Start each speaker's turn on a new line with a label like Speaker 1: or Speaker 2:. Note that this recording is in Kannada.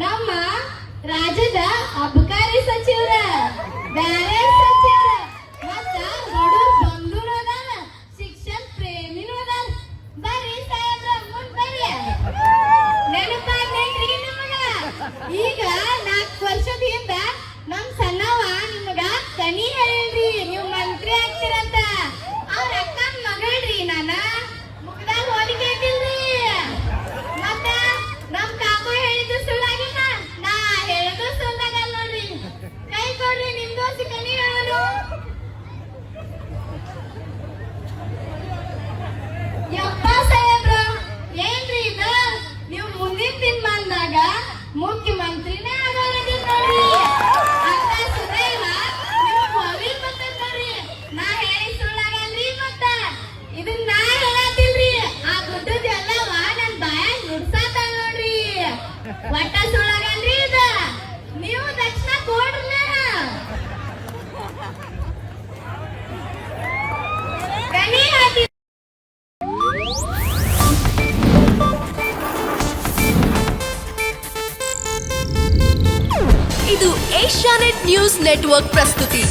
Speaker 1: ನಮ್ಮ ರಾಜ್ಯದ ಅಬಕಾರಿ ಸಚಿವರ ಬ್ಯಾರೆ ಸಚಿವರ ಮತ್ತ ಬಡೂರ್ ಬಂಧುರು ಅದಾರ ಶಿಕ್ಷಣ ಪ್ರೇಮಿನೂ ಅದಾರ ಬರ್ರಿ ಸಾಹೇಬ್ರ ಮುಂದ್ ಬರ್ರಿ ನೆನಪಾಗ್ನೇನ್ರಿ ನಿಮಗ ಈಗ 4 ವರ್ಷದ ಹಿಂದ ನಮ್ ಸಣ್ಣವ ನಿಮಗ ಕನಿ ಹೇಳ್ರಿ ನೀವು ಮಂತ್ರಿ ಆಗ್ತೀರಂತ ಅವ್ರ ಅಕ್ಕನ ಮಗಳ್ರಿ ನಾನ ಮುಗ್ದಾಗ ಹೋಲಿಕೆ ಐತಿಲ್ರಿ ಮತ್ತ ನಮ್ ಕಾಕು ಹೇಳಿದ್ದು ಸುಳ್ಳಾಗಿಲ್ಲ ನಾ ಹೇಳೋದು ಸುಳ್ಳಾಗಲ್ಲ ನೋಡ್ರಿ ಕೈ ಕೊಡ್ರಿ ನಿಮ್ ದೋಸ್ತಿ ಕನಿ ಹೇಳೋನು ಯಪ್ಪ ಸಾಹೇಬ್ರ ಏನ್ರಿ ಇದು ನೀವು ಮುಂದಿನ ದಿನಮಾನದಾಗ ಮುಖ್ಯಮಂತ್ರಿನೇ ಆಗೋದಿಲ್ಲ ನೋಡ್ರಿ ಅಂತ ಸುದೈವ ನಿಮ್ ಕೋವಿಡ್ ಬರ್ತೈತ್ ನೋಡ್ರಿ ನಾ ಹೇಳಿ ಸುಳ್ಳಾಗಲ್ರಿ ಮತ್ತ ಇದನ್ನ ನಾ ಹೇಳತ್ತಿಲ್ರಿ ಆ ಗುಡ್ಡದ ಎಲ್ಲವ ನನ್ ಬಾಯಾಗ ನುಡ್ಸಾತಾಳ ನೋಡ್ರಿ ಒಟ್ಟ ಸುಳ್ಳಾಗಲ್ರಿ ಇದ ನೀವು ದಕ್ಷಿಣ ಕೊಡ್ರಲ್ಲ ಕನಿ ಹಾಕಿ
Speaker 2: ಇದು ಏಷ್ಯಾನೆಟ್ ನ್ಯೂಸ್ ನೆಟ್ವರ್ಕ್ ಪ್ರಸ್ತುತಿ.